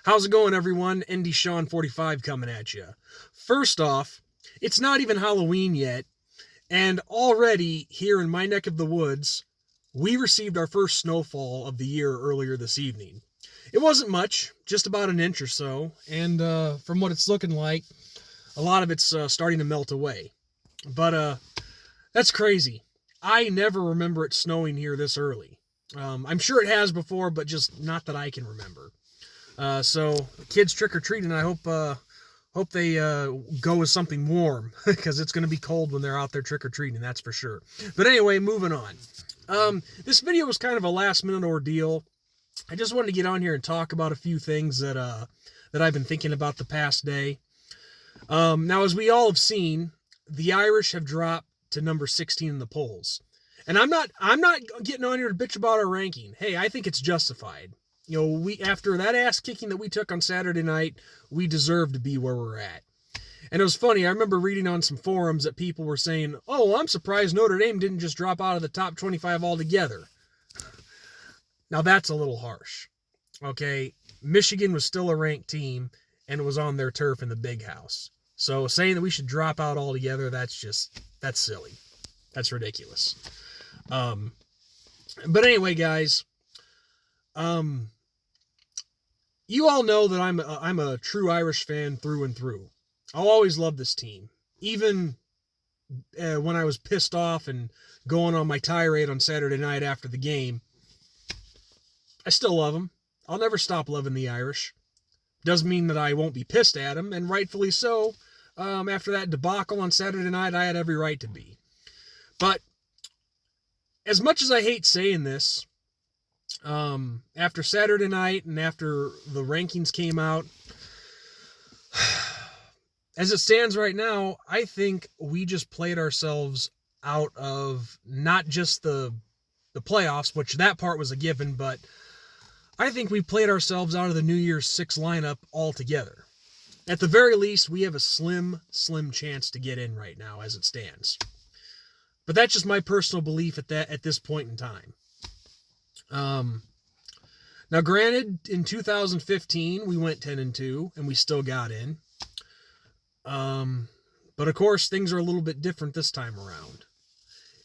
How's it going, everyone? Indy Sean 45 coming at you. First off, it's not even Halloween yet, and already here in my neck of the woods, we received our first snowfall of the year earlier this evening. It wasn't much, just about an inch or so, and from what it's looking like, a lot of it's starting to melt away. But that's crazy. I never remember it snowing here this early. I'm sure it has before, but just not that I can remember. So kids trick or treating. I hope they go with something warm because it's going to be cold when they're out there trick or treating. That's for sure. But anyway, moving on. This video was kind of a last minute ordeal. I just wanted to get on here and talk about a few things that I've been thinking about the past day. Now, as we all have seen, the Irish have dropped to number 16 in the polls. And I'm not getting on here to bitch about our ranking. Hey, I think it's justified. You know, we after that ass kicking that we took on Saturday night, we deserve to be where we're at. And it was funny, I remember reading on some forums that people were saying, oh, well, I'm surprised Notre Dame didn't just drop out of the top 25 altogether. Now that's a little harsh. Okay, Michigan was still a ranked team, and it was on their turf in the Big House. So saying that we should drop out altogether, that's silly. That's ridiculous. But anyway, guys, you all know that I'm a true Irish fan through and through. I'll always love this team. Even when I was pissed off and going on my tirade on Saturday night after the game, I still love them. I'll never stop loving the Irish. Doesn't mean that I won't be pissed at them, and rightfully so. After that debacle on Saturday night, I had every right to be. But as much as I hate saying this, after Saturday night and after the rankings came out, as it stands right now, I think we just played ourselves out of not just the playoffs, which that part was a given, but I think we played ourselves out of the New Year's 6 lineup altogether. At the very least, we have a slim chance to get in right now as it stands. But that's just my personal belief at this point in time. Now, granted, in 2015, we went 10-2, and we still got in. But of course, things are a little bit different this time around.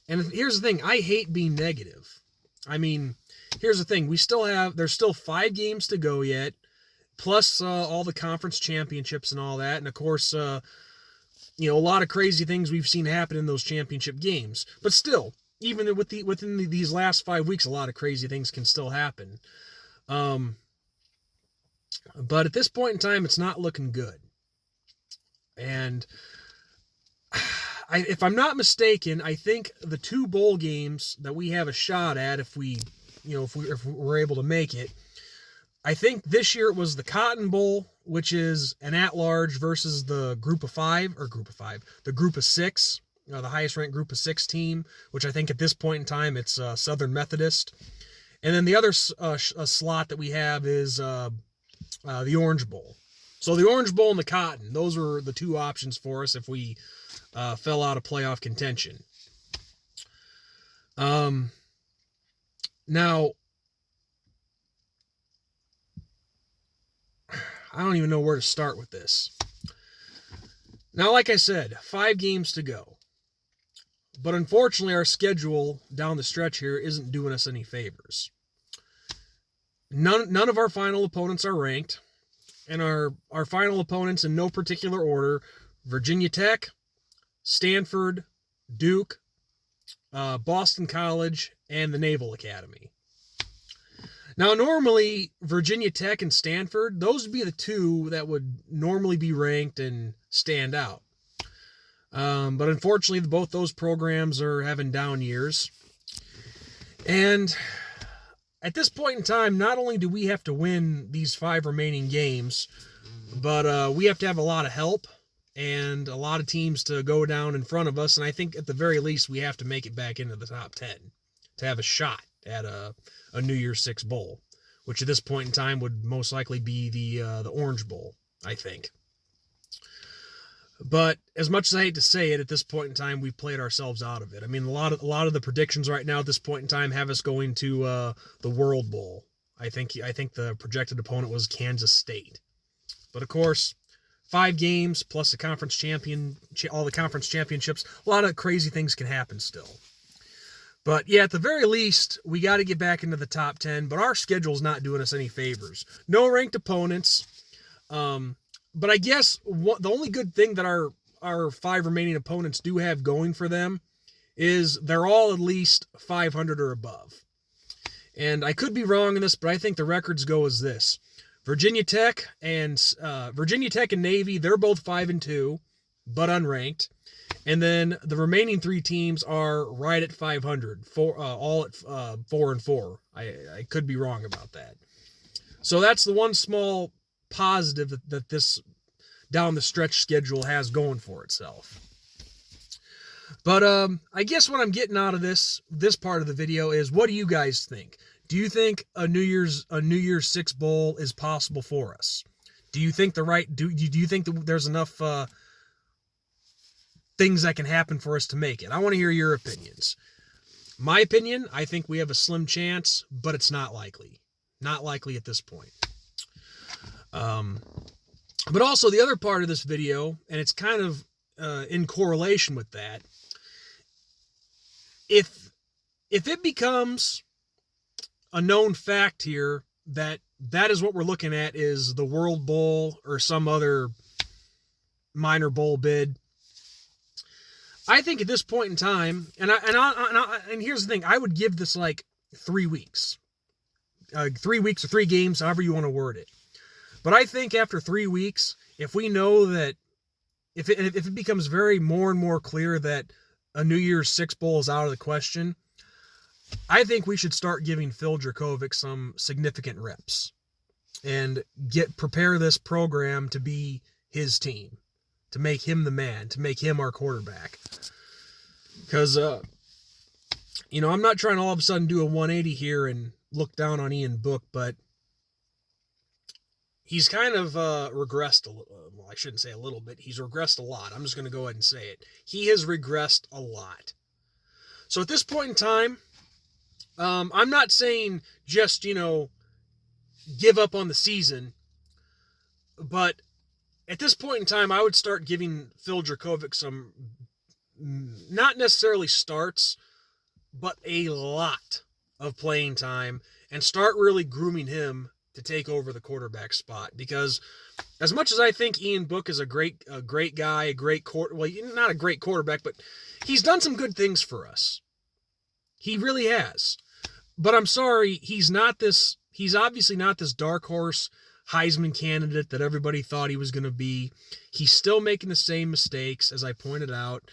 And here's the thing, I hate being negative. I mean, here's the thing, there's still 5 games to go yet, plus all the conference championships and all that, and of course, a lot of crazy things we've seen happen in those championship games. But still, even within these last 5 weeks, a lot of crazy things can still happen. But at this point in time, it's not looking good. And if I'm not mistaken, I think the 2 bowl games that we have a shot at, if we're able to make it, I think this year it was the Cotton Bowl, which is an at-large versus the Group of 5, the Group of 6, the highest ranked Group of 6 team, which I think at this point in time it's Southern Methodist. And then the other slot that we have is the Orange Bowl. So the Orange Bowl and the Cotton, those were the 2 options for us if we fell out of playoff contention. Now, I don't even know where to start with this. Now, like I said, 5 games to go. But unfortunately, our schedule down the stretch here isn't doing us any favors. None of our final opponents are ranked. And our final opponents in no particular order: Virginia Tech, Stanford, Duke, Boston College, and the Naval Academy. Now, normally, Virginia Tech and Stanford, those would be the 2 that would normally be ranked and stand out. But unfortunately, both those programs are having down years. And at this point in time, not only do we have to win these 5 remaining games, but we have to have a lot of help and a lot of teams to go down in front of us. And I think at the very least, we have to make it back into the top 10 to have a shot at a New Year's 6 bowl, which at this point in time would most likely be the Orange Bowl, I think. But as much as I hate to say it, at this point in time, we've played ourselves out of it. I mean, a lot of the predictions right now at this point in time have us going to the World Bowl, I think the projected opponent was Kansas State. But of course, 5 games plus the all the conference championships, a lot of crazy things can happen still. But yeah, at the very least, we got to get back into the top 10, but our schedule's not doing us any favors. No ranked opponents. But I guess the only good thing that our 5 remaining opponents do have going for them is they're all at least 500 or above. And I could be wrong in this, but I think the records go as this. Virginia Tech and Navy, they're both 5-2, but unranked. And then the remaining 3 teams are right at 500, all at 4-4. I could be wrong about that. So that's the one small positive that this down the stretch schedule has going for itself. But I guess what I'm getting out of this part of the video is, what do you guys think? Do you think a New Year's 6 bowl is possible for us? Do you think do you think that there's enough things that can happen for us to make it? I want to hear your opinions. My opinion, I think we have a slim chance, but it's not likely. Not likely at this point. But also the other part of this video, and it's kind of in correlation with that, if it becomes a known fact here that is what we're looking at is the World Bowl or some other minor bowl bid, I think at this point in time, and here's the thing, I would give this like 3 weeks. 3 weeks or 3 games, however you want to word it. But I think after 3 weeks, if we know that, if it becomes more and more clear that a New Year's 6 bowl is out of the question, I think we should start giving Phil Dracovic some significant reps and prepare this program to be his team, to make him the man, to make him our quarterback. Because, I'm not trying to all of a sudden do a 180 here and look down on Ian Book, but he's kind of regressed a little. Well, I shouldn't say a little bit. He's regressed a lot. I'm just going to go ahead and say it. He has regressed a lot. So at this point in time, I'm not saying just, give up on the season, but at this point in time, I would start giving Phil Dracovic some, not necessarily starts, but a lot of playing time, and start really grooming him to take over the quarterback spot. Because as much as I think Ian Book is a great guy, not a great quarterback, but he's done some good things for us. He really has. But I'm sorry, he's obviously not this dark horse Heisman candidate that everybody thought he was going to be. He's still making the same mistakes, as I pointed out.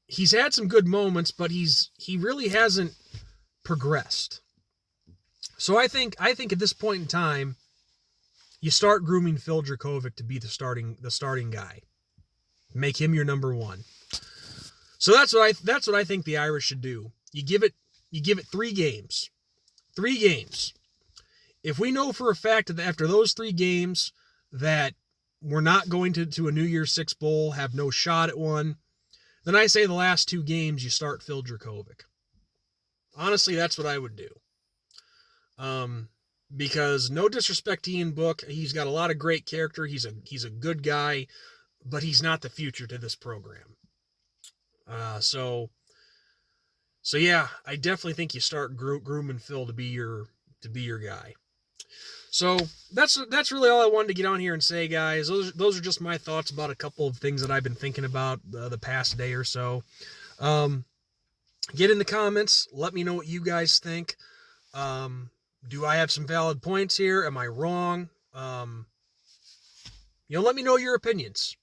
He's had some good moments, but he really hasn't progressed. So I think at this point in time, you start grooming Phil Dracovic to be the starting guy. Make him your number 1. So that's what I think the Irish should do. You give it 3 games. 3 games. If we know for a fact that after those 3 games that we're not going to a New Year's 6 bowl, have no shot at one, then I say the last 2 games you start Phil Dracovic. Honestly, that's what I would do. Because no disrespect to Ian Book, he's got a lot of great character. He's a good guy, but he's not the future to this program. So yeah, I definitely think you start grooming Phil to be your guy. So that's really all I wanted to get on here and say, guys. Those are just my thoughts about a couple of things that I've been thinking about the past day or so. Get in the comments. Let me know what you guys think. Do I have some valid points here? Am I wrong? Let me know your opinions.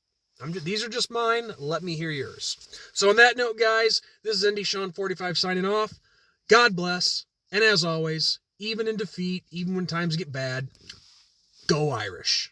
These are just mine. Let me hear yours. So on that note, guys, this is NY6 signing off. God bless. And as always, even in defeat, even when times get bad, go Irish.